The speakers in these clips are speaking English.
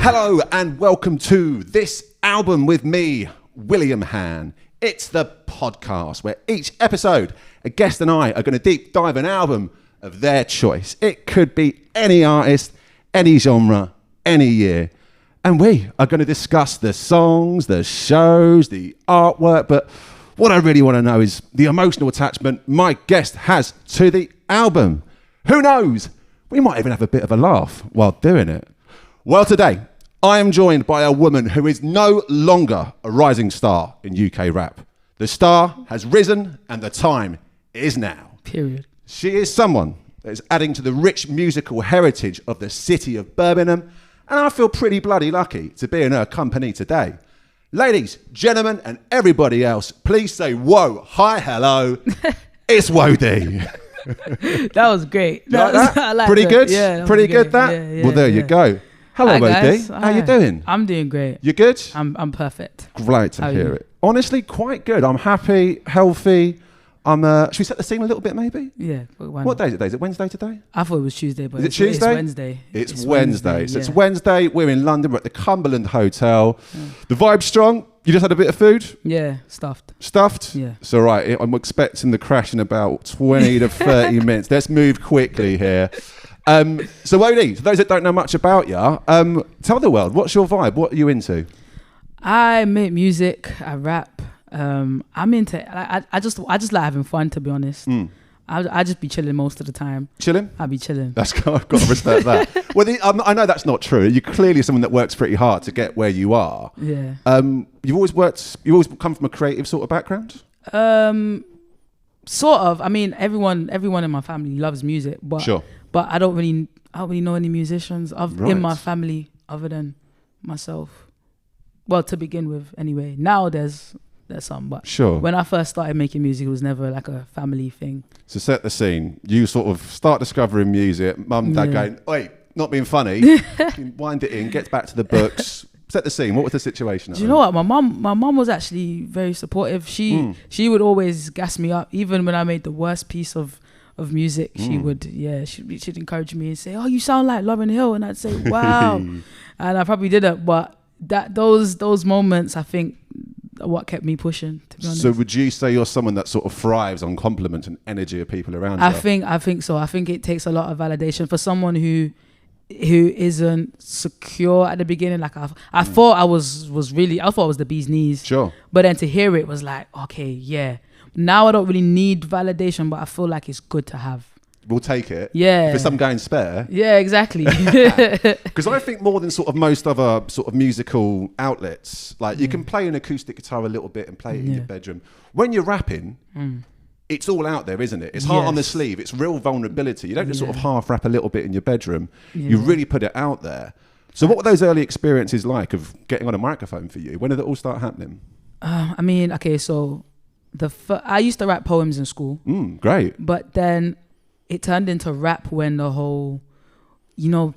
Hello and welcome to This Album with me, William Han. It's the podcast where each episode, a guest and I are going to deep dive an album of their choice. It could be any artist, any genre, any year. And we are going to discuss the songs, the shows, the artwork. But what I really want to know is the emotional attachment my guest has to the album. Who knows? We might even have a bit of a laugh while doing it. Well, today, I am joined by a woman who is no longer a rising star in UK rap. The star has risen and the time is now. Period. She is someone that is adding to the rich musical heritage of the city of Birmingham, and I feel pretty bloody lucky to be in her company today. Ladies, gentlemen, and everybody else, please say whoa, hi, hello. It's Wohdee. That was great. You like that? I like pretty that. good? Yeah, pretty good, that? Yeah, well, there you go. Hello, Hi, Wohdee. guys. How you doing? I'm doing great. You good? I'm perfect. Great to hear it. Honestly, quite good. I'm happy, healthy. Should we set the scene a little bit, maybe? Yeah. What day is it? Is it Wednesday today? I thought it was Tuesday, but Is it Tuesday? It's Wednesday. It's Wednesday. So yeah. it's Wednesday. We're in London. We're at the Cumberland Hotel. Yeah. The vibe's strong. You just had a bit of food? Yeah, stuffed. Stuffed? Yeah. It's all right. I'm expecting the crash in about 20 to 30 minutes. Let's move quickly here. So Wohdee, for those that don't know much about you, tell the world, what's your vibe? What are you into? I make music. I rap. I'm into. I just like having fun, to be honest. I just be chilling most of the time. Chilling? I'll be chilling. I've got to respect that. Well, I know that's not true. You're clearly someone that works pretty hard to get where you are. Yeah. You've always come from a creative sort of background? Sort of. I mean, everyone in my family loves music, but sure. But I don't really know any musicians in my family other than myself. Well, to begin with, anyway. Now there's some, but sure. When I first started making music, it was never like a family thing. So set the scene. You sort of start discovering music. Mum, dad going, wait, not being funny. Wind it in, get back to the books. Set the scene. What was the situation? Do you know what? My mum was actually very supportive. She would always gas me up, even when I made the worst piece of music. She'd encourage me and say, "Oh, you sound like Lauryn Hill," and I'd say, "Wow," and I probably didn't, but those moments, I think, are what kept me pushing, to be honest. So would you say you're someone that sort of thrives on compliment and energy of people around you? I think so. I think it takes a lot of validation for someone who isn't secure at the beginning. Like I thought I was the bee's knees. Sure. But then to hear it was like, okay, yeah. Now I don't really need validation, but I feel like it's good to have. We'll take it. Yeah. If some going spare. Yeah, exactly. Because I think more than sort of most other sort of musical outlets, like you can play an acoustic guitar a little bit and play it in your bedroom. When you're rapping, it's all out there, isn't it? It's heart on the sleeve. It's real vulnerability. You don't just sort of half rap a little bit in your bedroom. Yeah. You really put it out there. So what were those early experiences like of getting on a microphone for you? When did it all start happening? I mean, okay, so I used to rap poems in school. Great. But then it turned into rap when the whole,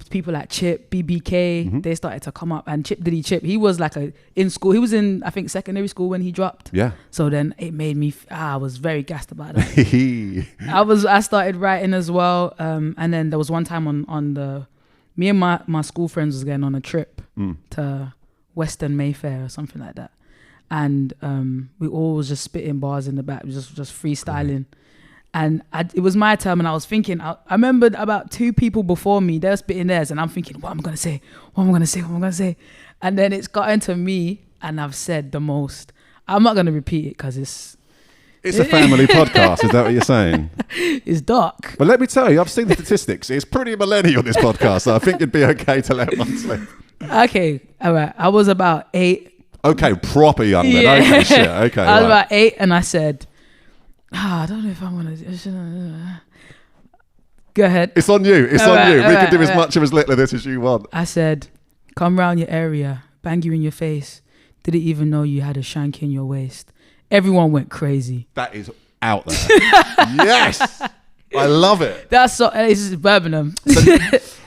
people like Chip, BBK, they started to come up. And Chip, he was like in school. He was in, I think, secondary school when he dropped. Yeah. So then it made me, I was very gassed about that. I started writing as well. And then there was one time me and my school friends was getting on a trip to Western Mayfair or something like that. And we all was just spitting bars in the back, just freestyling. And it was my turn, and I was thinking, I remembered about two people before me, they were spitting theirs, and I'm thinking, what am I going to say? And then it's gotten to me, and I've said the most. I'm not going to repeat it because it's a family podcast. Is that what you're saying? It's dark. But let me tell you, I've seen the statistics. It's pretty millennial, this podcast, so I think it'd be okay to let one slip. Okay, all right. I was about 8. Okay, proper young then. Yeah. Okay, shit. Okay, I was about 8, and I said, I don't know if I want to. Go ahead. It's on you. It's on you. We can do as much or as little of this as you want. I said, come round your area, bang you in your face. Didn't even know you had a shank in your waist. Everyone went crazy. That is out there. Yes. I love it. It's Birmingham. So,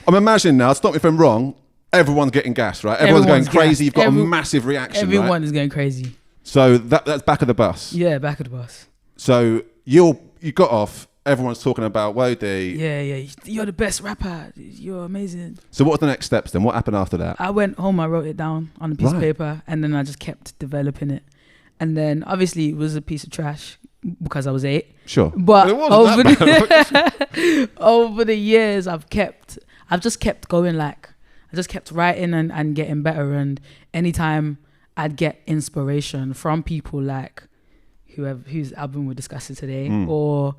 I'm imagining now, stop me if I'm wrong, everyone's getting gassed, right? Everyone's going crazy. You've got a massive reaction, Everyone right? is going crazy. So that's back of the bus. Yeah, back of the bus. So you got off, everyone's talking about Wohdee. Yeah, you're the best rapper. You're amazing. So what were the next steps then? What happened after that? I went home, I wrote it down on a piece of paper, and then I just kept developing it. And then obviously it was a piece of trash because I was 8. Sure. But over the years, I've just kept going. Like, I just kept writing and getting better. And anytime I'd get inspiration from people like whose album we're discussing today, or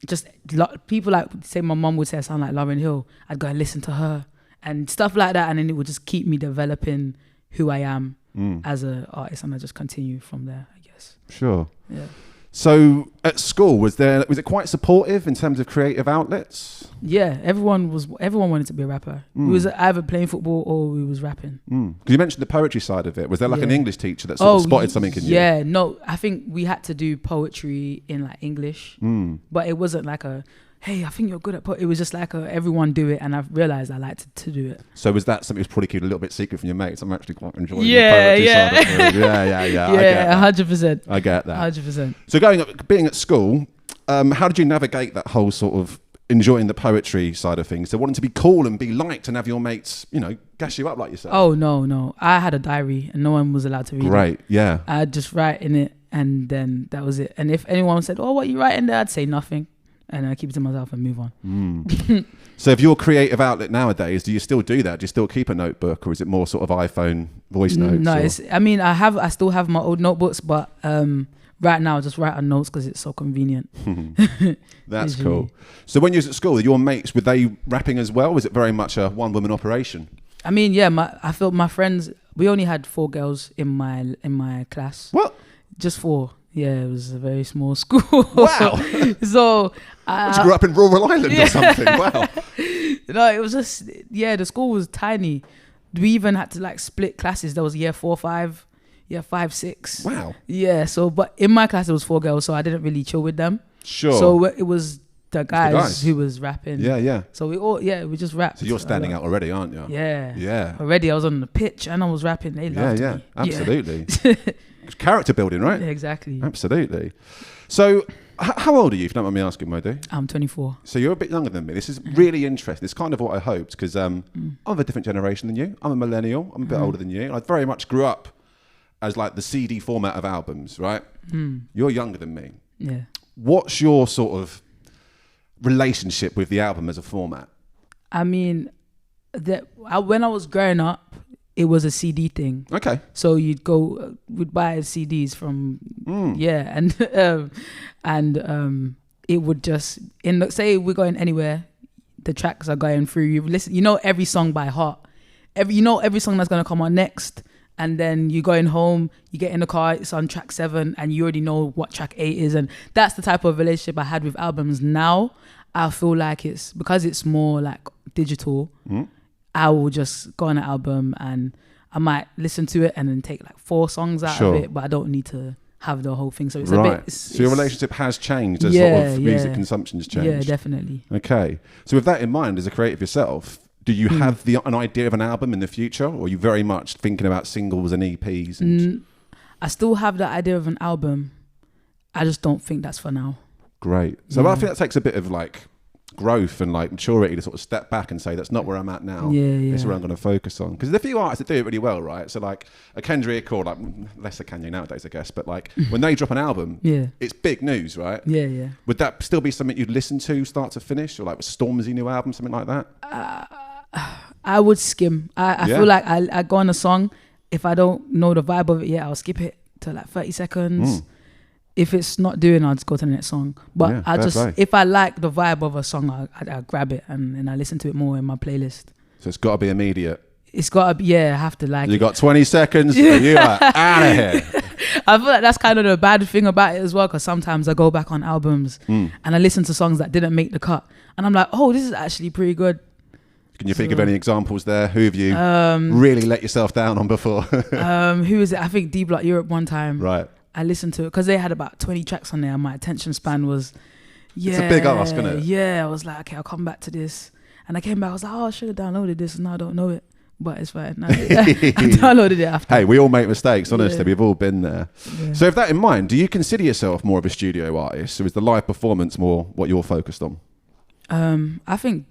just people like, say my mom would say I sound like Lauryn Hill, I'd go and listen to her and stuff like that, and then it would just keep me developing who I am as an artist, and I just continue from there, I guess. Sure. Yeah. So at school, was it quite supportive in terms of creative outlets? Yeah, everyone wanted to be a rapper. We was either playing football or we was rapping. Because you mentioned the poetry side of it. Was there like an English teacher that sort of spotted something in you? Yeah, no, I think we had to do poetry in like English, but it wasn't like hey, I think you're good at poetry. It was just like everyone do it, and I've realised I like to do it. So was that something that was probably kept a little bit secret from your mates? I'm actually quite enjoying the poetry side of it. Yeah. Yeah, 100%. I get that. 100%. So being at school, how did you navigate that whole sort of enjoying the poetry side of things? So wanting to be cool and be liked and have your mates, gas you up like yourself? Oh, no. I had a diary and no one was allowed to read it. Great, yeah. I'd just write in it and then that was it. And if anyone said, oh, what are you writing there? I'd say nothing. And I keep it to myself and move on. So if your creative outlet nowadays, do you still do that? Do you still keep a notebook, or is it more sort of iPhone voice notes? No, I still have my old notebooks, but right now I just write on notes because it's so convenient. That's cool. So when you was at school, your mates, were they rapping as well? Was it very much a one-woman operation? I mean, yeah, I felt my friends, we only had 4 girls in my class. What? Just 4. Yeah, it was a very small school. Wow. So you grew up in rural Ireland or something. Wow. No, it was just, the school was tiny. We even had to like split classes. There was year 4, 5, year 5, 6. Wow. Yeah, so but in my class it was 4 girls, so I didn't really chill with them. Sure. So it was the guys who was rapping. Yeah. So we just rapped. So you're standing out already, aren't you? Yeah. Already I was on the pitch and I was rapping. They loved me. Absolutely. Character building, right? Yeah, exactly. Absolutely. So how old are you, if you don't mind me asking, Wohdee? I'm 24. So you're a bit younger than me. This is really interesting. It's kind of what I hoped, because I'm of a different generation than you. I'm a millennial. I'm a bit older than you. I very much grew up as like the CD format of albums, right? You're younger than me. Yeah. What's your sort of relationship with the album as a format? I mean, when I was growing up, it was a CD thing. Okay. So we'd buy CDs from, and it would just, say we're going anywhere, the tracks are going through, you listen, every song by heart. Every song that's going to come on next. And then you're going home, you get in the car, it's on track 7, and you already know what track 8 is. And that's the type of relationship I had with albums. Now, I feel like because it's more like digital, I will just go on an album and I might listen to it and then take like 4 songs out of it, but I don't need to have the whole thing. So it's a bit... So your relationship has changed as sort of music consumption's changed? Yeah, definitely. Okay. So with that in mind, as a creative yourself, do you have an idea of an album in the future, or are you very much thinking about singles and EPs? I still have the idea of an album. I just don't think that's for now. Great. So I think that takes a bit of like growth and like maturity to sort of step back and say, that's not where I'm at now. This is where I'm going to focus on. Because there's a few artists that do it really well, right? So like a Kendrick, or like less a Kanye nowadays, I guess, but like when they drop an album, it's big news, right? Yeah. Would that still be something you'd listen to start to finish, or like with Stormzy new album, something like that? I would skim. I feel like I go on a song. If I don't know the vibe of it yet, I'll skip it to like 30 seconds. If it's not doing, I'll just go to the next song. But if I like the vibe of a song, I grab it and I listen to it more in my playlist. So it's got to be immediate. It's got to be, I have to like it. You got 20 seconds and you are out of here. I feel like that's kind of the bad thing about it as well, because sometimes I go back on albums and I listen to songs that didn't make the cut. And I'm like, oh, this is actually pretty good. Can you think of any examples there? Who have you really let yourself down on before? Who is it? I think D-Block Europe one time. Right. I listened to it because they had about 20 tracks on there and my attention span was, it's a big ask, isn't it? Yeah, I was like, okay, I'll come back to this. And I came back, I was like, oh, I should have downloaded this and now I don't know it. but it's fine. I downloaded it after. Hey, we all make mistakes, honestly. Yeah. We've all been there. Yeah. So with that in mind, do you consider yourself more of a studio artist, or is the live performance more what you're focused on? I think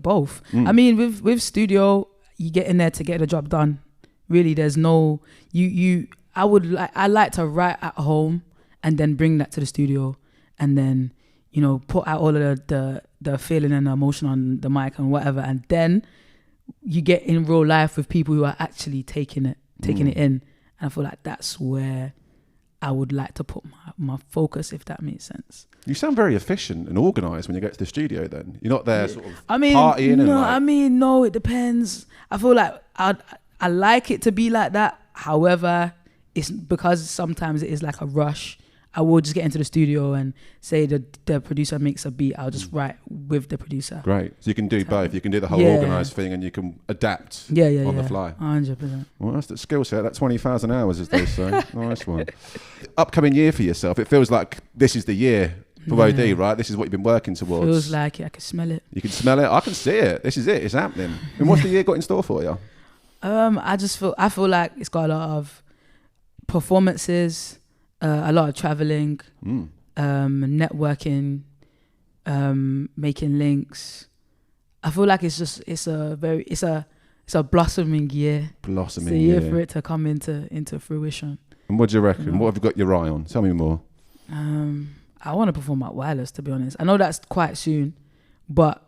both. I mean, with studio, you get in there to get the job done. Really, there's no I like to write at home and then bring that to the studio, and then put out all of the feeling and the emotion on the mic and whatever, and then you get in real life with people who are actually taking it in, and I feel like that's where I would like to put my focus, if that makes sense. You sound very efficient and organised when you get to the studio then. You're not there sort of partying and no, it depends. I feel like I like it to be like that. However, it's because sometimes it is like a rush. I will just get into the studio and say the producer makes a beat. I'll just write with the producer. Great. So you can do both. You can do the whole organised thing and you can adapt on the fly. 100%. Well, that's the skill set. That's 20,000 hours, as they say. Nice one. Upcoming year for yourself. It feels like this is the year for Wohdee, right? This is what you've been working towards. Feels like it. I can smell it. You can smell it. I can see it. This is it. It's happening. And what's the year got in store for you? I feel like it's got a lot of performances, a lot of traveling, networking, making links. I feel like it's a blossoming year. It's a year for it to come into fruition. And what do you reckon? What have you got your eye on? Tell me more. I want to perform at Wireless, to be honest. I know that's quite soon, but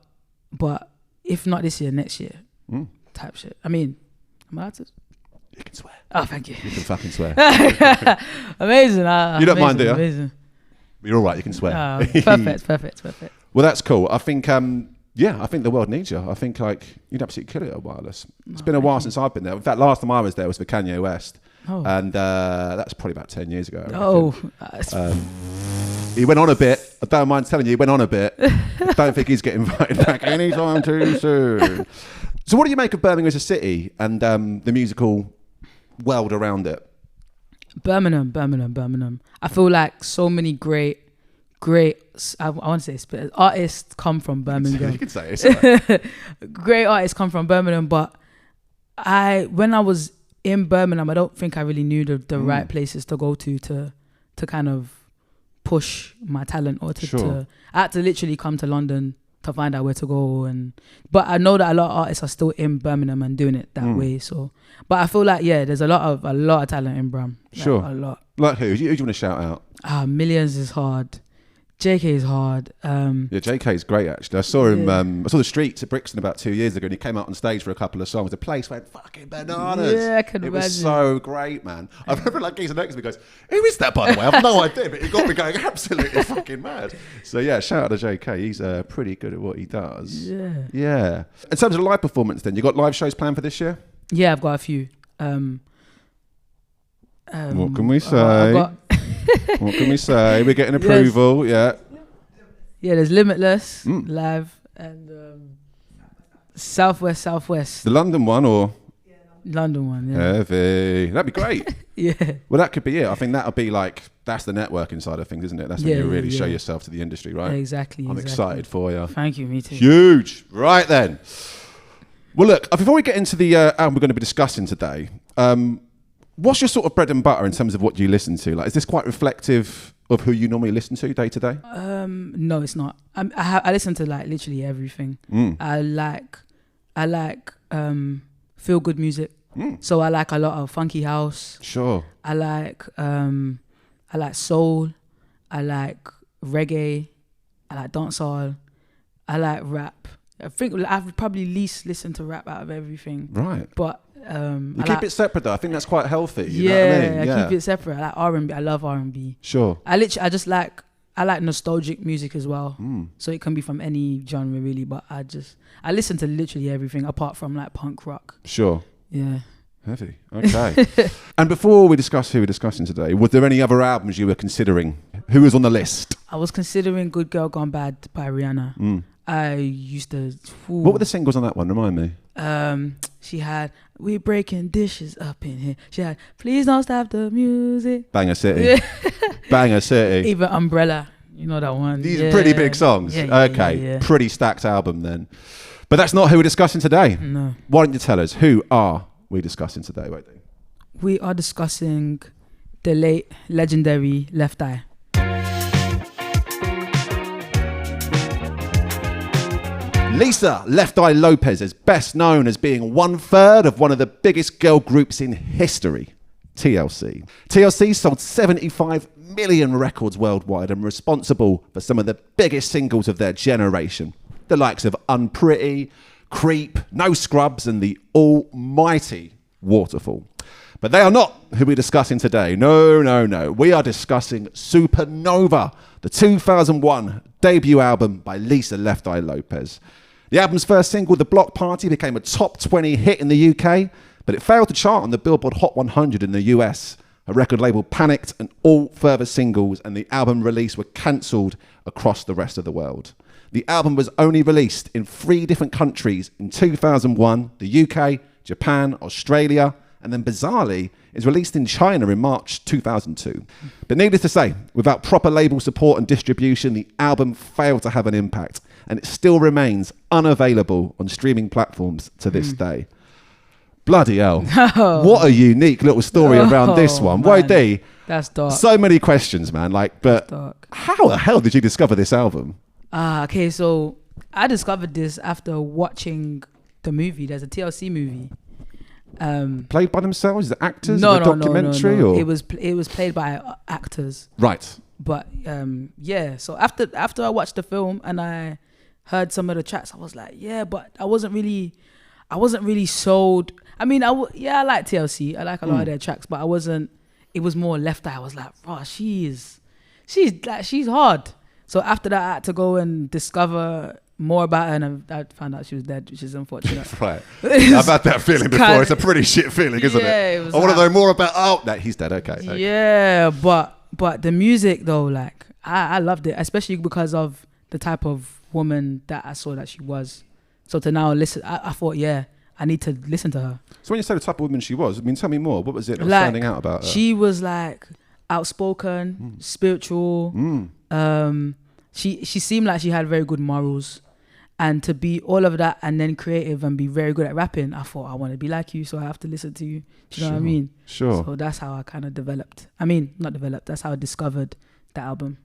if not this year, next year, type shit. I mean, am I allowed to? You can swear. Oh, thank you. You can fucking swear. Amazing. You don't mind, do you? Amazing. You're all right. You can swear. Perfect. Well, that's cool. I think, I think the world needs you. I think you'd absolutely kill it at Wireless. It's been a while since I've been there. In fact, last time I was there was for Kanye West. Oh. And that's probably about 10 years ago. He went on a bit. I don't mind telling you, he went on a bit. I don't think he's getting invited back anytime too soon. So what do you make of Birmingham as a city and the musical world around it? Birmingham. I feel like so many great, I want to say artists come from Birmingham. You can say it. Great artists come from Birmingham, but when I was in Birmingham, I don't think I really knew the right places to go to kind of push my talent or to I had to literally come to London to find out where to go, but I know that a lot of artists are still in Birmingham and doing it that way. So, but I feel like there's a lot of talent in Bram. Sure, a lot. Like who do you want to shout out? Millions is hard. JK is hard. JK is great actually. I saw him. I saw the Streets at Brixton about 2 years ago, and he came out on stage for a couple of songs. The place went fucking bananas. Yeah, I can imagine. It was so great, man. I remember like geezer next to me goes, "Who is that, by the way?" I have no idea, but he got me going absolutely fucking mad. So yeah, shout out to JK. He's pretty good at what he does. Yeah. In terms of live performance, then you got live shows planned for this year? Yeah, I've got a few. What can we say? What can we say? We're getting approval, yeah. There's Limitless live and Southwest. The London one or? London one, yeah. Heavy. That'd be great. Yeah. Well, that could be it. I think that'll be that's the networking side of things, isn't it? That's when you really show yourself to the industry, right? Exactly. I'm excited for you. Thank you, me too. Huge. Right then. Well, look, before we get into the album we're going to be discussing today, what's your sort of bread and butter in terms of what you listen to? Like, is this quite reflective of who you normally listen to day to day? No, it's not. I listen to like literally everything. I like feel good music. So I like a lot of funky house. Sure. I like soul. I like reggae. I like dancehall. I like rap. I think I've probably least listened to rap out of everything. Right. But you keep it separate though. I think that's quite healthy. You know what I mean? I keep it separate. I like R&B. I love R&B. Sure. I like nostalgic music as well. So it can be from any genre really, but I listen to literally everything apart from like punk rock. Sure. Yeah. Heavy. Okay. And before we discuss who we're discussing today, was there any other albums you were considering? Who was on the list? I was considering Good Girl Gone Bad by Rihanna. I used to... What were the singles on that one? Remind me. She had We Breaking Dishes Up in Here. She had Please Don't Stop the Music. Banger City. Banger City. Even Umbrella. You know that one. These are pretty big songs. Okay. Pretty stacked album then. But that's not who we're discussing today. No. Why don't you tell us, who are we discussing today, Wohdee? We are discussing the late legendary Left Eye. Lisa Left Eye Lopes is best known as being 1/3 of one of the biggest girl groups in history, TLC. TLC sold 75 million records worldwide and responsible for some of the biggest singles of their generation. The likes of Unpretty, Creep, No Scrubs and the almighty Waterfall. But they are not who we're discussing today. No. We are discussing Supernova, the 2001 debut album by Lisa Left Eye Lopes. The album's first single, The Block Party, became a top 20 hit in the UK, but it failed to chart on the Billboard Hot 100 in the US. A record label panicked and all further singles and the album release were cancelled across the rest of the world. The album was only released in 3 different countries in 2001, the UK, Japan, Australia, and then bizarrely is released in China in March 2002. But needless to say, without proper label support and distribution, the album failed to have an impact, and it still remains unavailable on streaming platforms to this day. Bloody hell. What a unique little story around this one. Wohdee, that's dark. So many questions, man. But how the hell did you discover this album? Okay, so I discovered this after watching the movie. There's a TLC movie. Played by themselves? The actors? No, documentary? no. Or? It was played by actors. Right. But yeah. So after I watched the film and I heard some of the tracks, I was like, yeah, but I wasn't really sold. I mean, I like TLC. I like a lot of their tracks, but I wasn't. It was more Left Eye. I was like, oh, she's hard. So after that, I had to go and discover more about her, and I found out she was dead, which is unfortunate. Right. I've had that feeling before. It's a pretty shit feeling, isn't it? I want to know more about. Oh, no, he's dead. Okay. Yeah, but the music though, like I loved it, especially because of the type of woman that I saw that she was. So to now listen, I thought, yeah, I need to listen to her. So when you say the type of woman she was, I mean, tell me more. What was it that was standing out about her? She was like outspoken, spiritual. She seemed like she had very good morals, and to be all of that and then creative and be very good at rapping, I thought, I want to be like you, so I have to listen to you. Do you know what I mean? Sure. So that's how I kind of developed. I mean, not developed. That's how I discovered the album.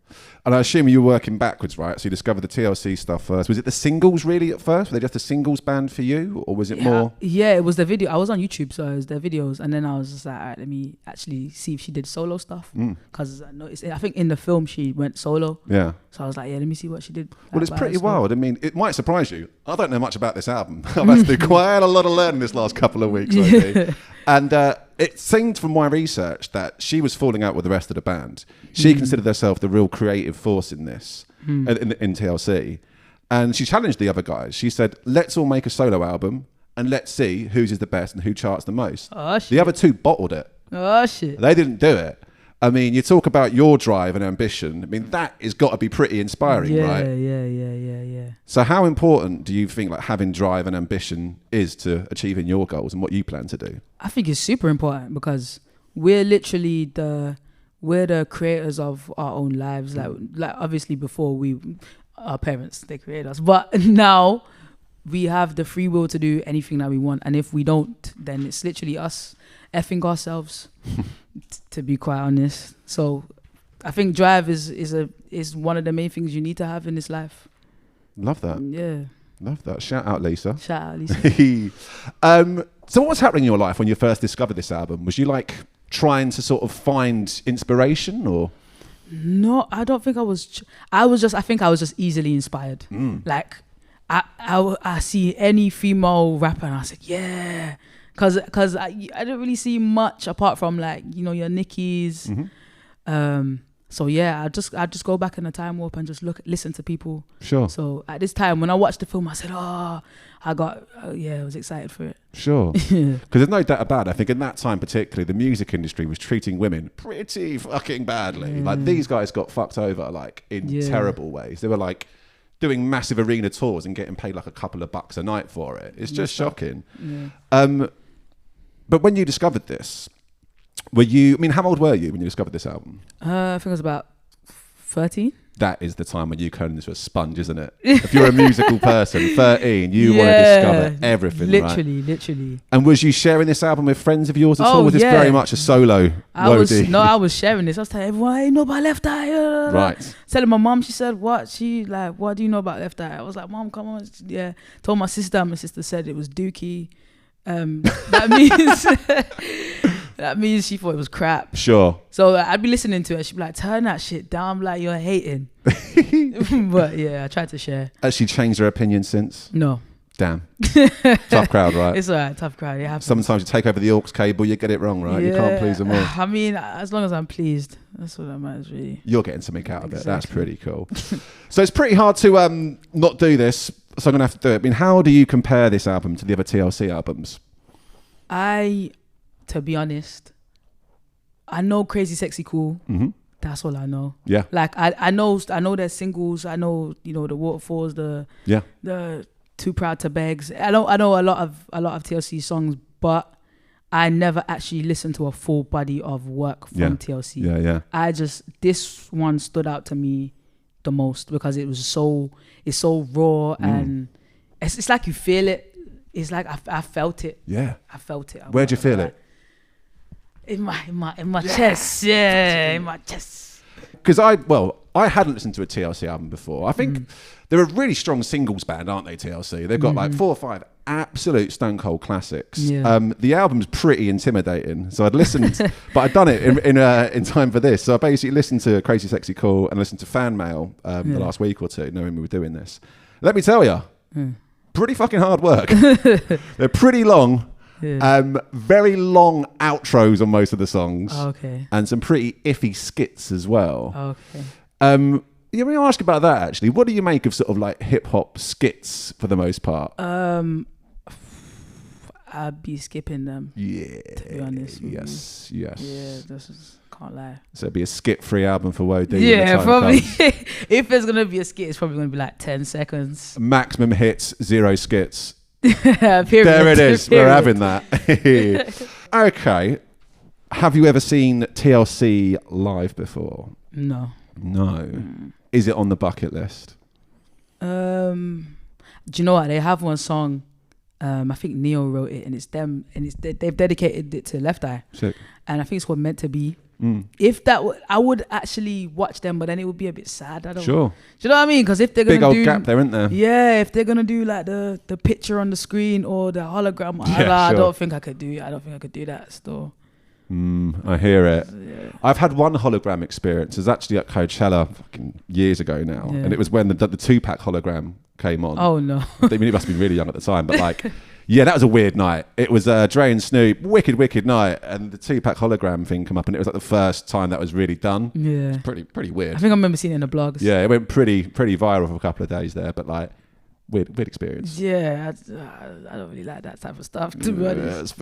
And I assume you were working backwards, right? So you discovered the TLC stuff first. Was it the singles really at first? Were they just a singles band for you, or was it more? Yeah, it was the video. I was on YouTube, so it was their videos, and then I was just like, all right, let me actually see if she did solo stuff, because I noticed. I think in the film she went solo. Yeah. So I was like, yeah, let me see what she did. Well, it's pretty wild. I mean, it might surprise you. I don't know much about this album. I've had to do quite a lot of learning this last couple of weeks, and it seemed from my research that she was falling out with the rest of the band. She considered herself the real creative force in this, in TLC. And she challenged the other guys. She said, let's all make a solo album and let's see whose is the best and who charts the most. Oh, shit. The other two bottled it. Oh, shit. They didn't do it. I mean, you talk about your drive and ambition. I mean, that has got to be pretty inspiring, right? Yeah. So how important do you think like having drive and ambition is to achieving your goals and what you plan to do? I think it's super important because we're literally we're the creators of our own lives. Like obviously before our parents, they created us. But now we have the free will to do anything that we want. And if we don't, then it's literally us effing ourselves, to be quite honest. So I think drive is one of the main things you need to have in this life. Love that. Yeah. Love that. Shout out, Lisa. Shout out, Lisa. So what was happening in your life when you first discovered this album? Was you like trying to sort of find inspiration or? No, I don't think I was. I think I was just easily inspired. Like I see any female rapper and I said, yeah. Cause I didn't really see much apart from like, you know, your Nickies. So yeah, I just go back in the time warp and just listen to people. Sure. So at this time when I watched the film, I said, I was excited for it. Sure. Because there's no doubt about it. I think in that time particularly, the music industry was treating women pretty fucking badly. Like these guys got fucked over like in terrible ways. They were like doing massive arena tours and getting paid like a couple of bucks a night for it. It's just shocking. Yeah. But when you discovered this, how old were you when you discovered this album? I think I was about 13. that is the time when you turn into a sponge, isn't it? If you're a musical person, 13, you want to discover everything, literally. And was you sharing this album with friends of yours at all? Was this very much a solo Wohdee? I was sharing this. I was telling everyone, I know about Left Eye. Right. Telling my mom, she said, what? She like, what do you know about Left Eye? I was like, Mom, come on. Yeah. Told my sister. My sister said it was Dookie. That means that means she thought it was crap. Sure. So I'd be listening to it. She'd be like, turn that shit down. I'm like, you're hating. But yeah, I tried to share. Has she changed her opinion since? No. Damn. Tough crowd, right? It's alright, tough crowd. It happens. Sometimes you take over the aux cable, you get it wrong, right? You can't please them all. I mean, as long as I'm pleased, that's what that matters, really. You're getting something out of it. That's pretty cool. So it's pretty hard to not do this, so I'm gonna have to do it. I mean, how do you compare this album to the other TLC albums? To be honest, I know Crazy Sexy Cool. Mm-hmm. That's all I know. Yeah. Like I know their singles. I know, you know, the Waterfalls, the Too Proud to Begs. I know a lot of TLC songs, but I never actually listened to a full body of work from TLC. Yeah. This one stood out to me the most because it's so raw and it's like you feel it. It's like I felt it. Yeah. I felt it. Where'd you feel it? In my chest. Yeah, in my chest. Because I hadn't listened to a TLC album before. I think they're a really strong singles band, aren't they, TLC? They've got like 4 or 5 absolute stone cold classics. Yeah. The album's pretty intimidating. So I'd listened, but I'd done it in time for this. So I basically listened to Crazy Sexy Cool and listened to Fan Mail the last week or two, knowing we were doing this. Let me tell you, pretty fucking hard work. They're pretty long. Yeah. Very long outros on most of the songs. Okay. And some pretty iffy skits as well. Okay. Yeah, let me ask about that actually. What do you make of sort of like hip hop skits for the most part? I'd be skipping them. Yeah. To be honest. Yes. Yeah, can't lie. So it'd be a skit-free album for Wohdee. Yeah, probably. If there's gonna be a skit, it's probably gonna be like 10 seconds. Maximum hits, 0 skits. Period. There it is. Period. We're having that. Okay. Have you ever seen TLC live before? No. Is it on the bucket list? Do you know what? They have one song. I think Neo wrote it, and it's them, and they've dedicated it to Left Eye. Sick. And I think it's called Meant to Be. If that, I would actually watch them, but then it would be a bit sad. I don't. Sure. Do you know what I mean? Because if they're gonna big old gap there, isn't there? Yeah, if they're gonna do like the picture on the screen or the hologram, I don't think I could do it. I don't think I could do that still. I hear it. Yeah. I've had one hologram experience. It was actually at Coachella fucking years ago now, and it was when the 2-pack hologram came on. Oh no! I mean, it must have been really young at the time, but like. Yeah, that was a weird night. It was Dre and Snoop, wicked night, and the 2-pack hologram thing come up, and it was like the first time that was really done. Yeah, it's pretty weird. I think I remember seeing it in the blogs. Yeah, it went pretty viral for a couple of days there, but like weird experience. Yeah, I don't really like that type of stuff, to be honest. Yeah, that's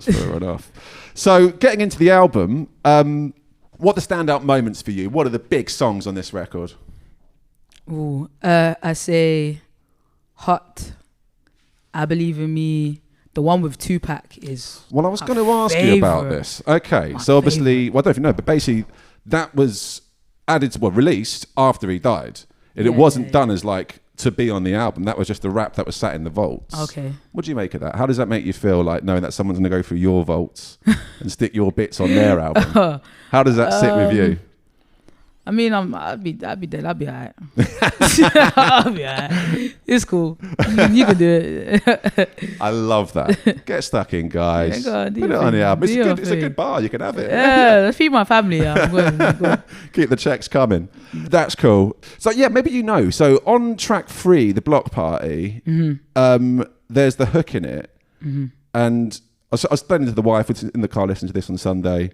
fair enough. So, getting into the album, what are the standout moments for you? What are the big songs on this record? Ooh, I say Hot. I Believe in Me. The one with 2-pack is. Well, I was going to ask you about this. Okay, so obviously, well, I don't know if you know, but basically, that was released after he died, and it wasn't done as like to be on the album. That was just the rap that was sat in the vaults. Okay. What do you make of that? How does that make you feel, like knowing that someone's going to go through your vaults and stick your bits on their album? How does that sit with you? I mean, I'd be dead. I'll be alright. I'll be alright. It's cool. You can do it. I love that. Get stuck in, guys. Yeah, put it on the album. It's a good bar. You can have it. Yeah, let's feed my family. I'm going. Keep the checks coming. That's cool. So yeah, maybe you know. So on track 3, the Block Party, there's the hook in it, and I was explaining to the wife in the car listening to this on Sunday,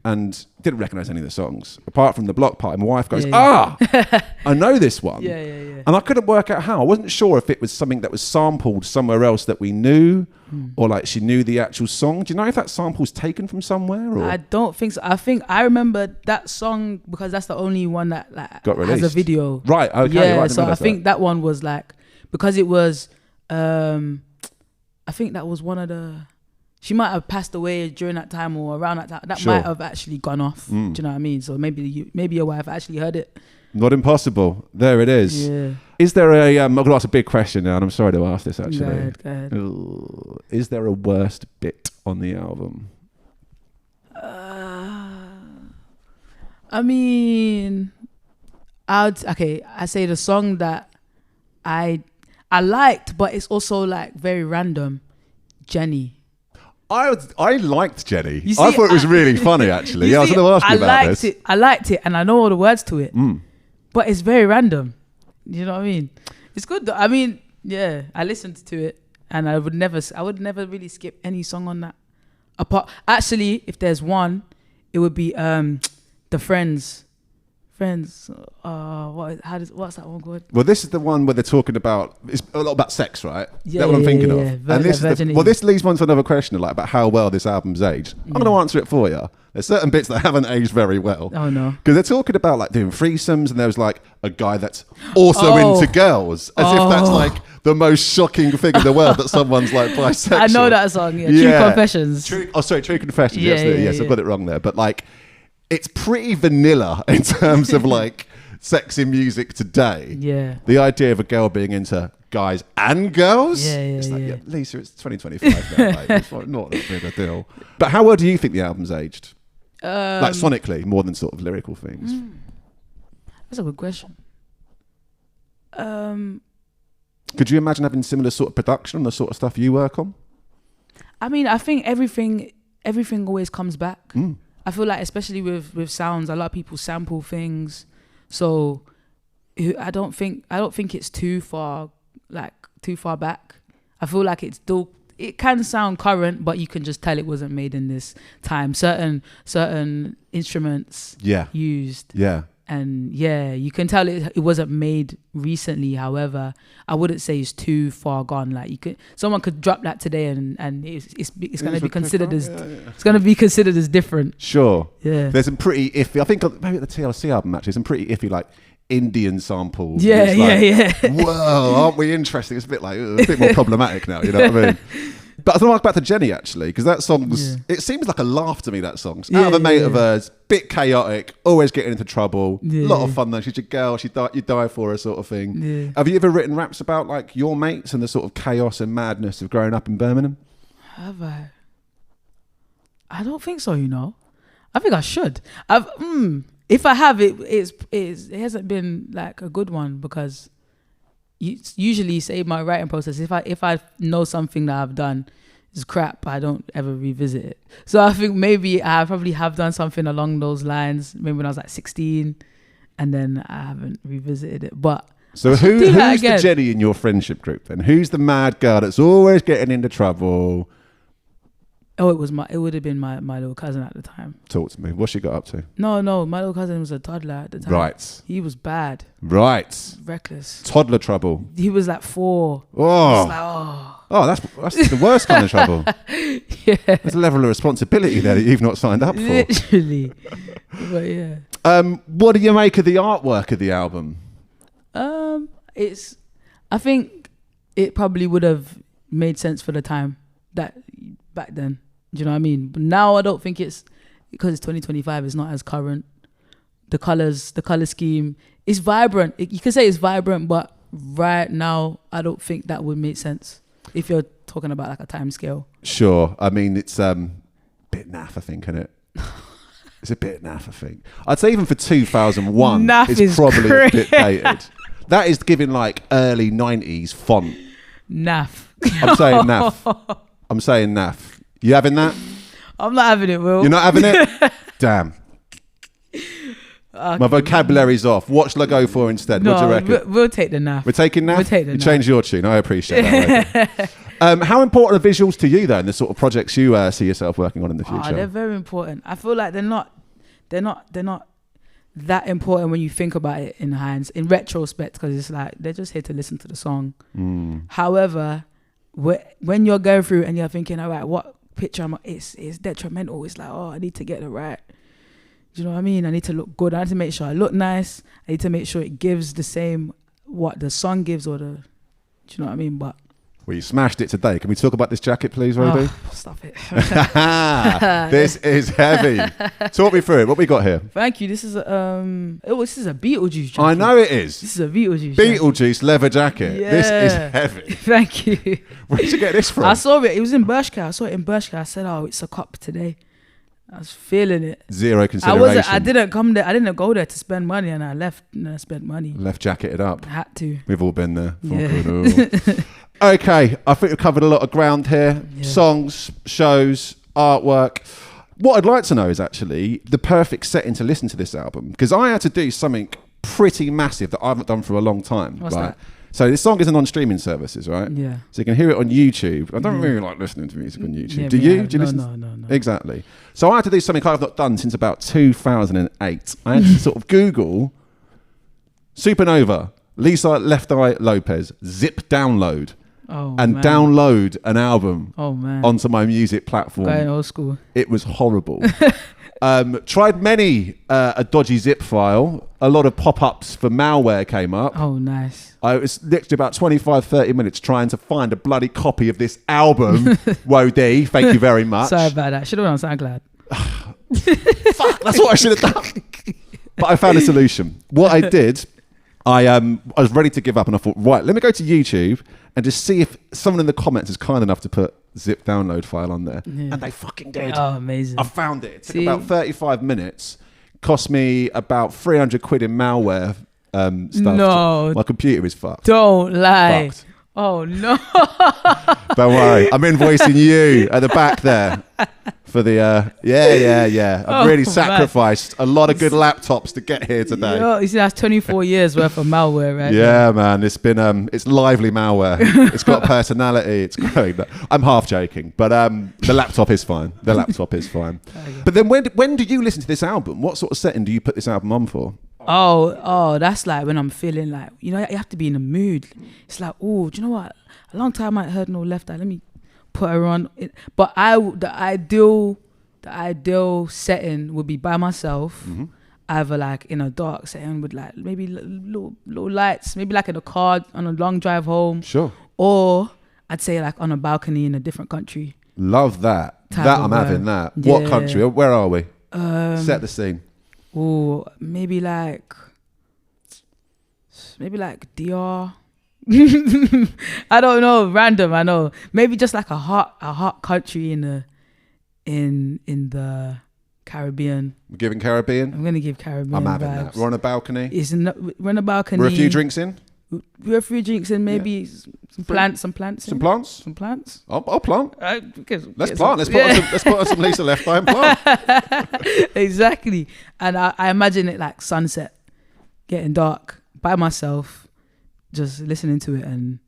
and didn't recognise any of the songs apart from the Block Party. My wife goes, I know this one. Yeah. And I couldn't work out how. I wasn't sure if it was something that was sampled somewhere else that we knew, or like she knew the actual song. Do you know if that sample's taken from somewhere? Or? I don't think so. I think I remember that song because that's the only one that like got released. has a video. Right. Okay. Yeah. Right, So I think that one was like because it was. I think that was one of the. She might have passed away during that time or around that time. That might have actually gone off. Do you know what I mean? So maybe your wife actually heard it Not impossible. There it is. Yeah. Is there a... I'm going to ask a big question now, and I'm sorry to ask this, actually. Go ahead. Ooh, is there a worst bit on the album? I mean, I say the song that I liked, but it's also like very random. Jenny. I liked Jenny. See, I thought it was really funny, actually. Yeah, I was going to ask you about this. I liked it, and I know all the words to it. But it's very random. You know what I mean? It's good though. I mean, yeah, I listened to it, and I would never really skip any song on that. Actually, if there's one, it would be the Friends. What's that one called? Well, this is the one where they're talking about, it's a lot about sex, right? Yeah, that's what I'm thinking of. And this leads on to another question, like about how well this album's aged. I'm going to answer it for you. There's certain bits that haven't aged very well. Oh no. Because they're talking about like doing threesomes, and there's like a guy that's also into girls, as if that's like the most shocking thing in the world, that someone's like bisexual. I know that song. Yeah. True Confessions. True Confessions. Yes, I got it wrong there. But like, it's pretty vanilla in terms of like sexy music today. Yeah. The idea of a girl being into guys and girls. It's like, Lisa, it's 2025 now. Like, it's not that big a deal. But how well do you think the album's aged? Like sonically, more than sort of lyrical things. That's a good question. Could you imagine having similar sort of production on the sort of stuff you work on? I mean, I think everything always comes back. I feel like, especially with sounds, a lot of people sample things, so I don't think it's too far back. I feel like it can sound current, but you can just tell it wasn't made in this time. Certain instruments used. Yeah. And you can tell it wasn't made recently. However, I wouldn't say it's too far gone. Like someone could drop that today, and it's going to be considered as it's going to be considered as different. Sure. Yeah. There's some pretty iffy. I think maybe the TLC album actually, some pretty iffy like Indian samples. Yeah. Whoa, aren't we interesting? It's a bit more problematic now. You know what I mean? But I was going to ask back to Jenny, actually, because that song's... Yeah. It seems like a laugh to me, that song. Out of a mate of hers, bit chaotic, always getting into trouble. A lot of fun, though. She's your girl, you die for her sort of thing. Yeah. Have you ever written raps about like your mates and the sort of chaos and madness of growing up in Birmingham? Have I? I don't think so, you know. I think I should. If I have, it hasn't been like a good one, because... usually say my writing process, if I know something that I've done is crap, I don't ever revisit it. So I think maybe I probably have done something along those lines, maybe when I was like 16, and then I haven't revisited it. But so who's the Jenny in your friendship group then? Who's the mad girl that's always getting into trouble? Oh, it would have been my little cousin at the time. Talk to me. What's she got up to? No, my little cousin was a toddler at the time. Right. He was bad. Right. Reckless. Toddler trouble. He was like 4. Oh. Like, Oh, that's the worst kind of trouble. Yeah. There's a level of responsibility there that you've not signed up for. Literally. But yeah. What do you make of the artwork of the album? I think it probably would have made sense for the time that back then. Do you know what I mean? But now I don't think it's, because it's 2025, it's not as current. The color scheme is vibrant. You can say it's vibrant, but right now I don't think that would make sense if you're talking about like a time scale. Sure. I mean, it's a bit naff, I think, isn't it? It's a bit naff, I think. I'd say even for 2001, it's probably a bit dated. That is giving like early 90s font. Naff. I'm saying naff. I'm saying naff. You having that? I'm not having it, Will. You're not having it? Damn. My vocabulary's off. What shall I go for instead? No, what do you reckon? We'll take the naff. We're taking naff? We'll take the you naff. Change your tune. I appreciate that. How important are visuals to you, though, and the sort of projects you see yourself working on in the future? They're very important. I feel like they're not that important when you think about it in retrospect, because it's like they're just here to listen to the song. However, when you're going through and you're thinking, all right, what picture it's detrimental. It's like, oh, I need to get it right. Do you know what I mean? I need to look good. I need to make sure I look nice. I need to make sure it gives the same what the song gives, or do you know what I mean? But Well, you smashed it today. Can we talk about this jacket, please, Wohdee? Oh, stop it. This is heavy. Talk me through it. What we got here? Thank you. This is this is a Beetlejuice jacket. I know it is. This is a Beetlejuice jacket. Leather jacket. Yeah. This is heavy. Thank you. Where did you get this from? I saw it. It was in Bershka. I saw it in Bershka. I said, "Oh, it's a cop today." I was feeling it. Zero consideration. I didn't come there. I didn't go there to spend money, and I left. And I spent money. Left jacketed up. I had to. We've all been there. Yeah. Okay, I think we've covered a lot of ground here. Yeah. Songs, shows, artwork. What I'd like to know is actually the perfect setting to listen to this album, because I had to do something pretty massive that I haven't done for a long time. What's that? So this song isn't on streaming services, right? Yeah. So you can hear it on YouTube. I don't really like listening to music on YouTube. Yeah, Do you? Do you no, listen? No. Exactly. So I had to do something I've not done since about 2008. I had to sort of Google Supernova, Lisa Left Eye Lopes, zip download. Download an album onto my music platform. Going old school. It was horrible. Tried many a dodgy zip file. A lot of pop-ups for malware came up. Oh, nice. I was literally about 25-30 minutes trying to find a bloody copy of this album. Wohdee, thank you very much. Sorry about that. Should have been on SoundCloud. Fuck, that's what I should have done. But I found a solution. What I did, I was ready to give up, and I thought, right, let me go to YouTube and just see if someone in the comments is kind enough to put zip download file on there. Yeah. And they fucking did. Oh, amazing. I found it. It took about 35 minutes. Cost me about 300 quid in malware stuff. No. My computer is fucked. Don't lie. Fucked. Oh, no. Don't worry. I'm invoicing you at the back there for the, yeah. I've really sacrificed a lot of good laptops to get here today. You see, that's 24 years worth of malware, right? Yeah, man. It's been, it's lively malware. It's got personality. It's great. I'm half joking, but the laptop is fine. The laptop is fine. But then when do you listen to this album? What sort of setting do you put this album on for? Oh, that's like when I'm feeling like, you have to be in the mood. It's like, oh, do you know what? A long time I heard No Left Eye. Let me put her on. But the ideal setting would be by myself, either like in a dark setting with like maybe little lights, maybe like in a car on a long drive home. Sure. Or I'd say like on a balcony in a different country. Love that. I'm having that. Yeah. What country? Where are we? Set the scene. Oh, maybe like DR. I don't know, random. I know. Maybe just like a hot country in the Caribbean. We're giving Caribbean. I'm gonna give Caribbean. I'm having vibes. that. We're on a balcony. We're on a balcony. We're a few drinks in. We're a few drinks in. Maybe some plants. Some plants. I'll plant. Let's plant. Let's put on some Lisa Left Eye and plant. Exactly. And I imagine it like sunset, getting dark, by myself, just listening to it. And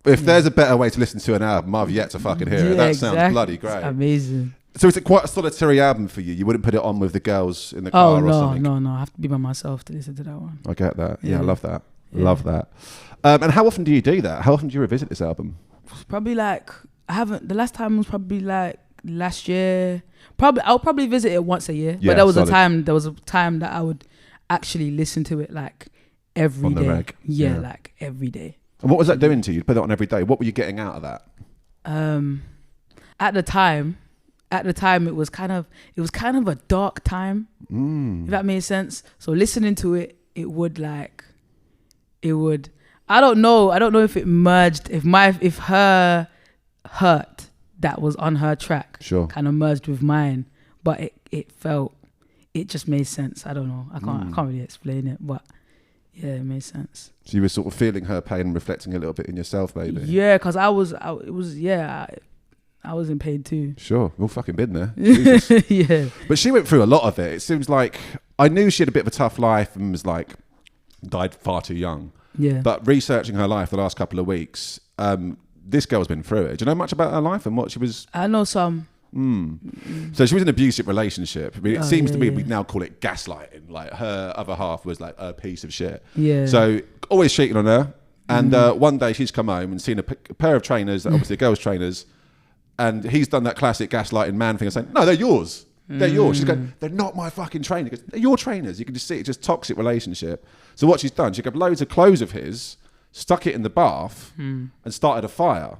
if there's a better way to listen to an album, I've yet to fucking hear it. That sounds bloody great. It's amazing. So is it quite a solitary album for you? You wouldn't put it on with the girls in the car or something? No. I have to be by myself to listen to that one. I get that. Yeah, I love that. Love that. And how often do you do that? How often do you revisit this album? Probably like, the last time was probably like last year. I'll probably visit it once a year. But there was a time that I would actually listen to it like every day. On the reg. Yeah, like every day. And what was that doing to you? You put it on every day. What were you getting out of that? At the time it was kind of a dark time. If that made sense. So listening to it, I don't know if it merged, if her hurt that was on her track kind of merged with mine, but it just made sense. I don't know. I can't really explain it, but yeah, it made sense. So you were sort of feeling her pain and reflecting a little bit in yourself, maybe. Yeah, because I was in pain too. Sure, we've all fucking been there. Jesus. Yeah. But she went through a lot of it. It seems like I knew she had a bit of a tough life and was like died far too young. Yeah. But researching her life the last couple of weeks, this girl's been through it. Do you know much about her life and what she was? I know some. So she was in an abusive relationship. I mean, it seems to me we now call it gaslighting. Like her other half was like a piece of shit. Yeah. So always cheating on her. And one day she's come home and seen a pair of trainers, obviously girls' trainers, and he's done that classic gaslighting man thing and saying, no, they're yours. They're yours. She's going, they're not my fucking trainers. He goes, they're your trainers. You can just see it's just toxic relationship. So what she's done, she grabbed loads of clothes of his, stuck it in the bath, and started a fire.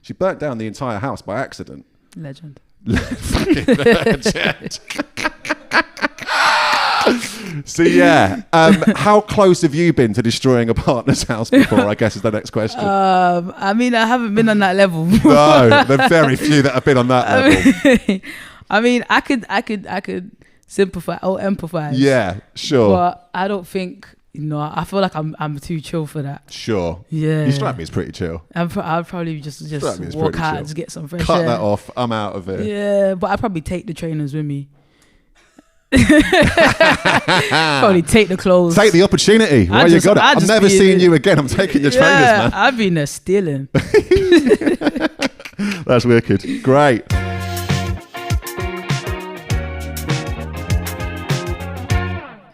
She burnt down the entire house by accident. Legend. Fucking legend. So yeah, how close have you been to destroying a partner's house before? I guess is the next question. I mean, I haven't been on that level. No, there are very few that have been on that level. I mean, I could sympathize or empathize. Yeah, sure. But I don't think, I feel like I'm too chill for that. Sure. Yeah. You strike me as pretty chill. I'll probably just walk out and get some fresh air. Cut that off. I'm out of it. Yeah, but I'd probably take the trainers with me. Probably take the clothes. Take the opportunity. Why you got it? I'm never seeing you again. I'm taking your trainers, man. I've been there stealing. That's wicked. Great.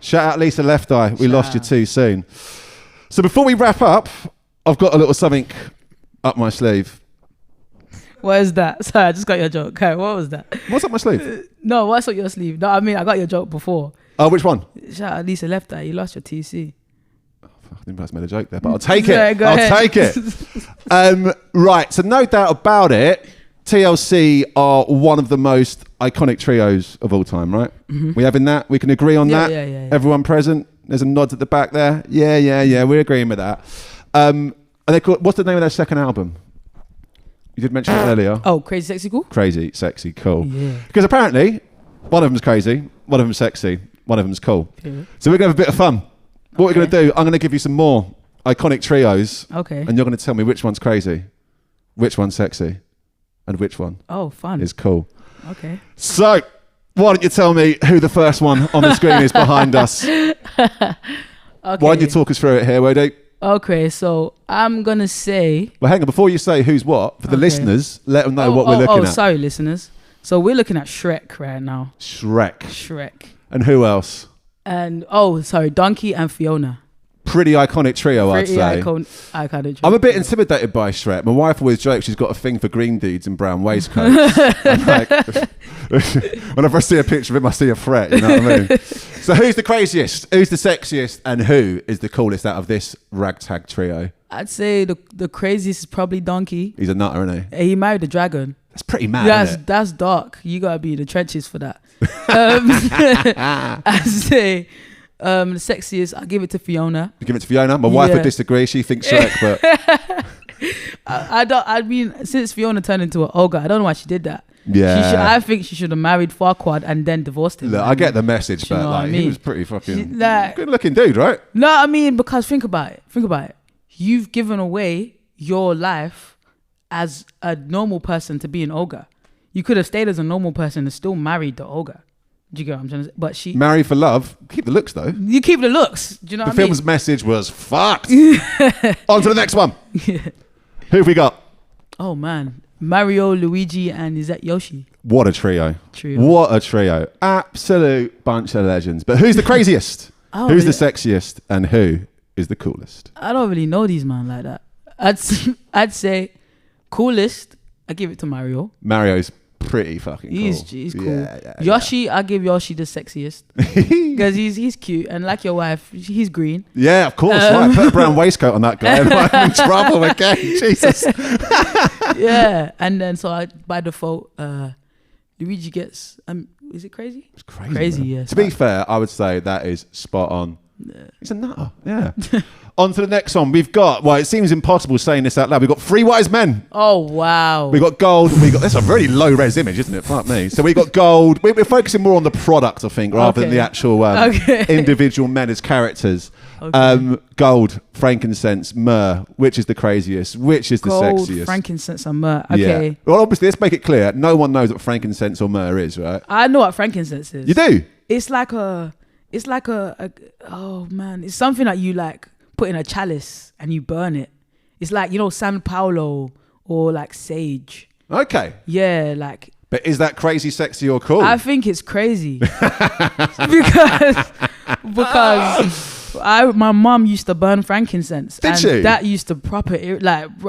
Shout out Lisa Left Eye. We lost you too soon. So before we wrap up, I've got a little something up my sleeve. What is that? Sorry, I just got your joke. Okay, what was that? What's up my sleeve? No, what's up your sleeve? No, I mean, I got your joke before. Oh, which one? Shout out Lisa Left Eye. You lost your TC. Oh, I didn't realize I made a joke there, but I'll take it. Yeah, I'll take it. Right, so no doubt about it, TLC are one of the most iconic trios of all time, right? Mm-hmm. We having that? We can agree on that? Yeah. Everyone present? There's a nod at the back there. Yeah. We're agreeing with that. And they call, what's the name of their second album? You did mention it earlier. Oh, Crazy Sexy Cool? Crazy Sexy Cool. Yeah. Because apparently, one of them's crazy, one of them's sexy, one of them's cool. Yeah. So we're going to have a bit of fun. What we're going to do, I'm going to give you some more iconic trios. Okay. And you're going to tell me which one's crazy, which one's sexy, and which one is cool. Okay. So, why don't you tell me who the first one on the screen is behind us? Okay. Why don't you talk us through it here, Wohdee? Okay, so I'm going to say... Well, hang on, before you say who's what, for the listeners, let them know what we're looking at. Sorry, listeners. So we're looking at Shrek right now. Shrek. And who else? And, Donkey and Fiona. Pretty iconic trio, I'd say. Iconic trio. I'm a bit intimidated by Shrek. My wife always jokes she's got a thing for green dudes in brown waistcoats. Whenever I see a picture of him, I see a threat, you know what I mean? So who's the craziest, who's the sexiest, and who is the coolest out of this ragtag trio? I'd say the craziest is probably Donkey. He's a nutter, isn't he? He married a dragon. That's pretty mad, isn't it? That's dark. You gotta be in the trenches for that. I'd say... the sexiest, I'll give it to Fiona. You give it to Fiona? My wife would disagree. She thinks Shrek, but... I mean, since Fiona turned into an ogre, I don't know why she did that. Yeah. I think she should have married Farquaad and then divorced him. Look, I get the message, but like, he was pretty fucking good looking dude, right? No, I mean, because think about it. You've given away your life as a normal person to be an ogre. You could have stayed as a normal person and still married the ogre. Do you get what I'm trying to say? But she... Marry for love. Keep the looks, though. You keep the looks. Do you know what I mean? The film's message was fucked. On to the next one. Yeah. Who have we got? Oh, man. Mario, Luigi, and is that Yoshi? What a trio. What a trio. Absolute bunch of legends. But who's the craziest? Who's the sexiest? And who is the coolest? I don't really know these man like that. I'd say coolest, I give it to Mario. Mario's pretty fucking cool. He's cool. Yeah, Yoshi, I give Yoshi the sexiest because he's cute, and like your wife, he's green. Yeah, of course. Right, put a brown waistcoat on that guy and I'm in trouble again. Jesus. Yeah, and then by default, Luigi gets. Is it crazy? It's crazy. Crazy, yeah. To be fair, I would say that is spot on. He's a nutter. Yeah. On to the next one. We've got, well, it seems impossible saying this out loud. We've got Three Wise Men. Oh, wow. We've got gold. That's a really low res image, isn't it? Fuck me. So we've got gold. We're focusing more on the product, I think, rather than the actual individual men as characters. Okay. Gold, frankincense, myrrh. Which is the craziest? Which is the sexiest? Gold, frankincense, and myrrh. Okay. Yeah. Well, obviously, let's make it clear. No one knows what frankincense or myrrh is, right? I know what frankincense is. You do? It's like a oh man, it's something that you like put in a chalice and you burn it. It's like, San Paulo or like sage. Okay. Yeah, like. But is that crazy, sexy, or cool? I think it's crazy because my mom used to burn frankincense. Did she? That used to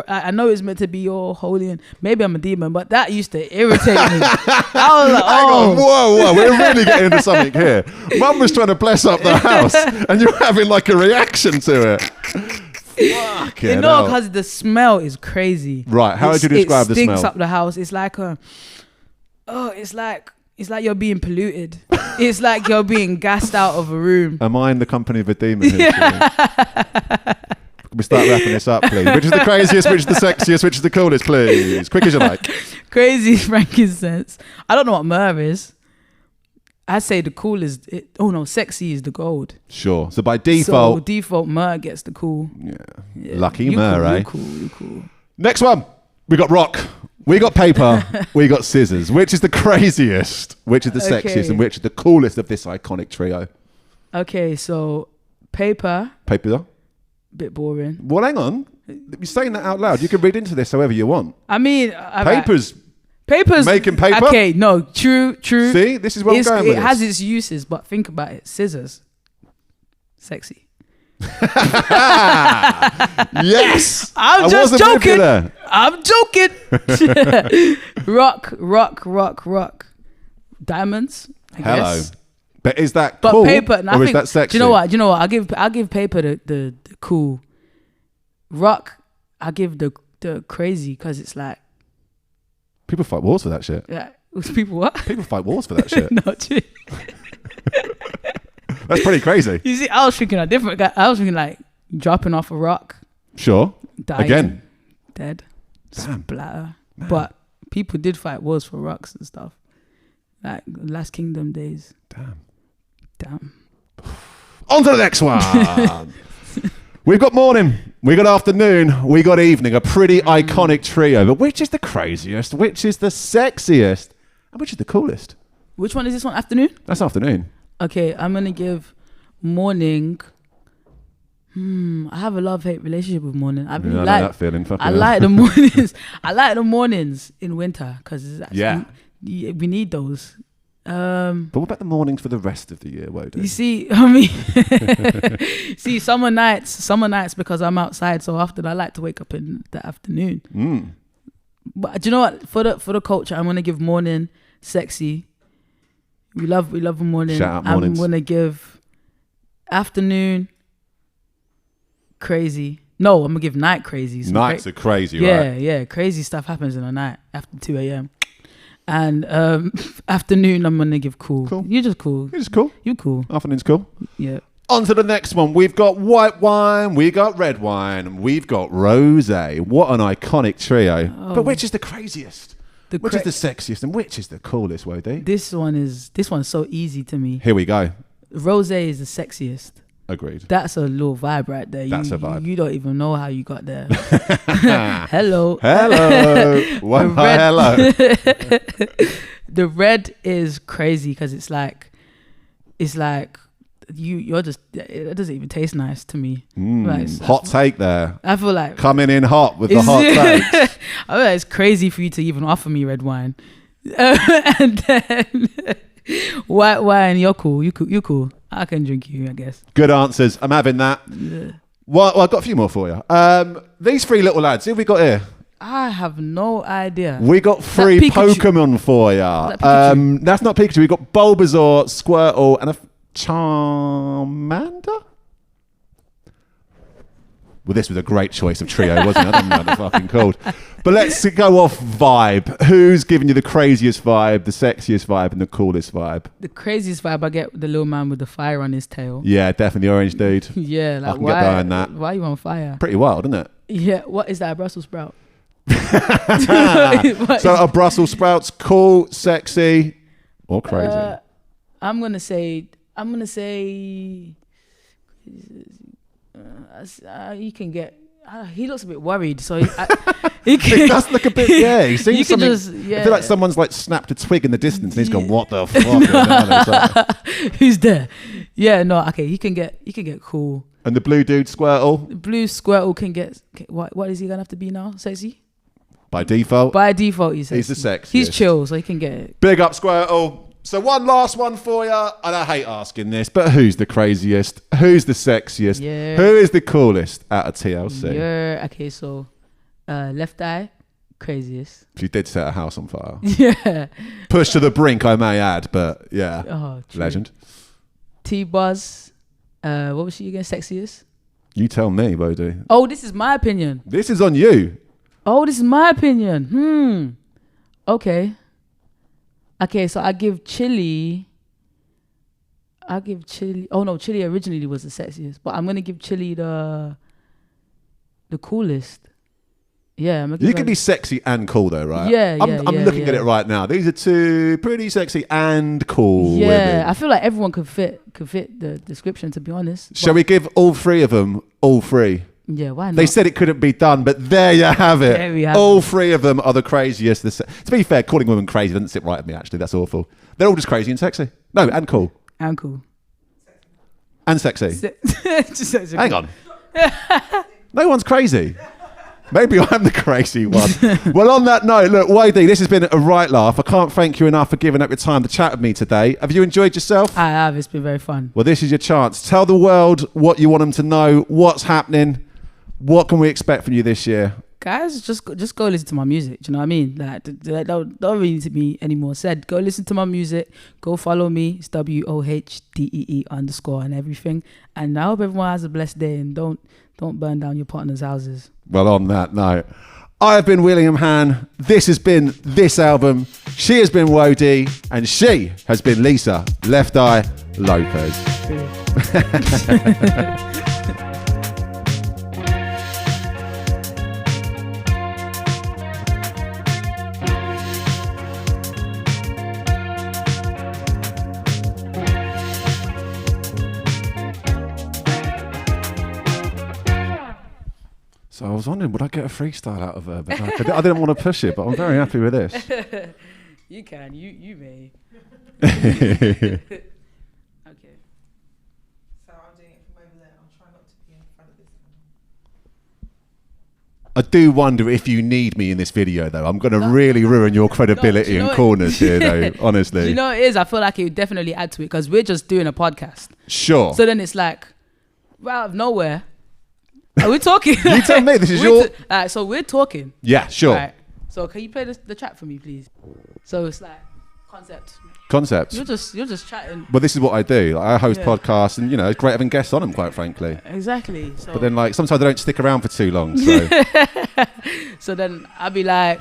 I know it's meant to be all holy and maybe I'm a demon, but that used to irritate me. I was like, whoa, we're really getting into something here. Mum was trying to bless up the house and you're having like a reaction to it. Fucking You know, hell. because the smell is crazy. Right, how would you describe the smell? It stinks up the house. It's like it's like you're being polluted. It's like you're being gassed out of a room. Am I in the company of a demon here? Can we start wrapping this up, please? Which is the craziest, which is the sexiest, which is the coolest, please? Quick as you like. Crazy frankincense. I don't know what myrrh is. I'd say the cool is sexy is the gold. Sure. So by default. So default myrrh gets the cool. Yeah. Lucky myrrh, eh? You cool. Next one. We got rock. We got paper. We got scissors. Which is the craziest? Which is the sexiest? And which is the coolest of this iconic trio? Okay, so paper. Paper. Bit boring. Well, hang on. You're saying that out loud. You can read into this however you want. I mean, Papers. Making paper. Okay, no, true. See, this is what I'm going with. It has its uses, but think about it. Scissors. Sexy. Yes. I'm just joking. I'm joking. Rock. Diamonds. I guess. But is that but cool? Paper, and or is that sexy? Do you know what? I'll give paper the cool. Rock, I give the crazy because it's like people fight wars for that shit. Yeah, people what? People fight wars for that shit. Not true. That's pretty crazy. You see, I was thinking a different guy. I was thinking like dropping off a rock. Sure. Dying, again. Dead. Damn. Splatter. Man. But people did fight wars for rocks and stuff. Like Last Kingdom days. Damn. On to the next one. We've got morning, we got afternoon, we got evening, a pretty iconic trio. But which is the craziest? Which is the sexiest? And which is the coolest? Which one is this one? Afternoon? That's afternoon. Okay, I'm going to give morning. I have a love-hate relationship with morning. I really like that feeling. I like the mornings. I like the mornings in winter because we need those. But what about the mornings for the rest of the year, Wohdee? You see, I mean, summer nights because I'm outside so often. I like to wake up in the afternoon. But do you know what? For the culture, I'm gonna give morning sexy. We love the morning. Shout out mornings. I'm gonna give afternoon crazy. No, I'm gonna give night crazy. Nights are crazy, right? Yeah. Crazy stuff happens in the night after 2 a.m. And afternoon, I'm going to give cool. You're just cool. You're just cool. You're cool. Afternoon's cool. Yeah. On to the next one. We've got white wine, we got red wine, and we've got rosé. What an iconic trio. Oh. But which is the craziest? Which is the sexiest? And which is the coolest, Wohdee? This one's so easy to me. Here we go. Rosé is the sexiest. Agreed. That's a little vibe right there. That's a vibe. You don't even know how you got there. Hello. Hello. The red is crazy because it's like you're just, it doesn't even taste nice to me. Hot take there. I feel like coming in hot with the hot takes. I feel like it's crazy for you to even offer me red wine. And then white wine, you're cool. You cool. I can drink you, I guess. Good answers. I'm having that. Yeah. Well, I've got a few more for you. These three little lads, who have we got here? I have no idea. We got three Pokemon for you. That's not Pikachu. We got Bulbasaur, Squirtle, and a Charmander. Well, this was a great choice of trio, wasn't it? I don't know what they're fucking called. But let's go off vibe. Who's giving you the craziest vibe, the sexiest vibe, and the coolest vibe? The craziest vibe I get with the little man with the fire on his tail. Yeah, definitely orange dude. Yeah, like I can get behind that. Why are you on fire? Pretty wild, isn't it? Yeah, what is that, a Brussels sprout? So a Brussels sprout's cool, sexy, or crazy? I'm gonna say you can get. He looks a bit worried, so he does look a bit. Yeah, he seems something. I feel like someone's like snapped a twig in the distance, and he's gone, "What the fuck?" Who's there? Yeah, no, okay. He can get cool. And the blue dude, Squirtle. The blue Squirtle can get. What is he gonna have to be now? Sexy. By default. He's sexy. He's the sexiest. He's chill, so he can get it. Big up, Squirtle. So one last one for you, and I hate asking this, but who's the craziest? Who's the sexiest? Yeah. Who is the coolest out of TLC? Yeah. Okay, so left eye, craziest. She did set a house on fire. Yeah. Pushed to the brink, I may add, but yeah. Oh, true. Legend. T-Buzz, what was she again? Sexiest? You tell me, Wohdee. Oh, this is my opinion. This is on you. Oh, this is my opinion. Okay. Okay, so I give Chili. Oh no, Chili originally was the sexiest, but I'm gonna give Chili the coolest. Yeah, you can be sexy and cool though, right? Yeah, I'm looking at it right now. These are two pretty sexy and cool women. I feel like everyone could fit the description, to be honest. Shall we give all three of them all three? Yeah, why not? They said it couldn't be done, but there you have it. There we have all three of them are the craziest. To be fair, calling women crazy doesn't sit right with me, actually. That's awful. They're all just crazy and sexy. No, and cool. And cool. And sexy. Hang on. No one's crazy. Maybe I'm the crazy one. Well, on that note, look, Wohdee, this has been a right laugh. I can't thank you enough for giving up your time to chat with me today. Have you enjoyed yourself? I have. It's been very fun. Well, this is your chance. Tell the world what you want them to know, what's happening, what can we expect from you this year? Guys, just go listen to my music. Do you know what I mean? Like, don't really need to be any more said. Go listen to my music. Go follow me. It's WOHDEE_ and everything. And I hope everyone has a blessed day and don't burn down your partner's houses. Well, on that note, I have been William Han. This has been This Album. She has been Wohdee. And she has been Lisa Left Eye Lopes. So I was wondering, would I get a freestyle out of her? But I didn't want to push it, but I'm very happy with this. You can. You may. Okay. So I'm doing it from over there. I'll try not to be in front of this one. I do wonder if you need me in this video, though. I'm going to really ruin your credibility and corners here, though, honestly. Do you know what it is? I feel like it would definitely add to it because we're just doing a podcast. Sure. So then it's like, out of nowhere, are we talking? You tell me. This is your... so we're talking. Yeah, sure. Right. So can you play the track for me, please? So it's like concept. You're just chatting. Well, this is what I do. I host podcasts, and it's great having guests on them, quite frankly. Exactly. So, but then, sometimes they don't stick around for too long. So, so then I'll be like,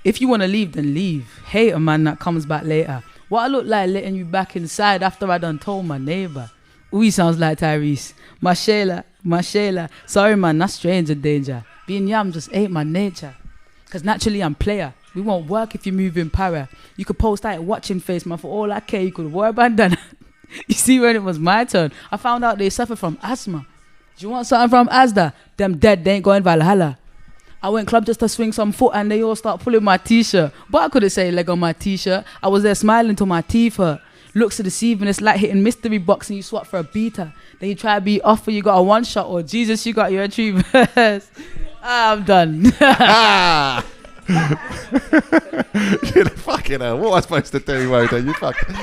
if you want to leave, then leave. Hate a man that comes back later. What I look like letting you back inside after I done told my neighbor. Ooh, he sounds like Tyrese. My Shayla. Sorry, man, that's stranger danger. Being yam just ain't my nature. Cause naturally I'm player. We won't work if you move in para. You could post that watching face, man. For all I care, you could wear a bandana. You see, when it was my turn, I found out they suffer from asthma. Do you want something from Asda? Them dead, they ain't going Valhalla. I went club just to swing some foot and they all start pulling my t-shirt. But I couldn't say leg on my t-shirt. I was there smiling till my teeth hurt. Looks deceiving, it's like hitting mystery box and you swap for a beta. Then you try to be off, you got a one shot, or Jesus, you got your achievers. I'm done. You're fucking hell. What am I supposed to do, Wohdee? You fucking...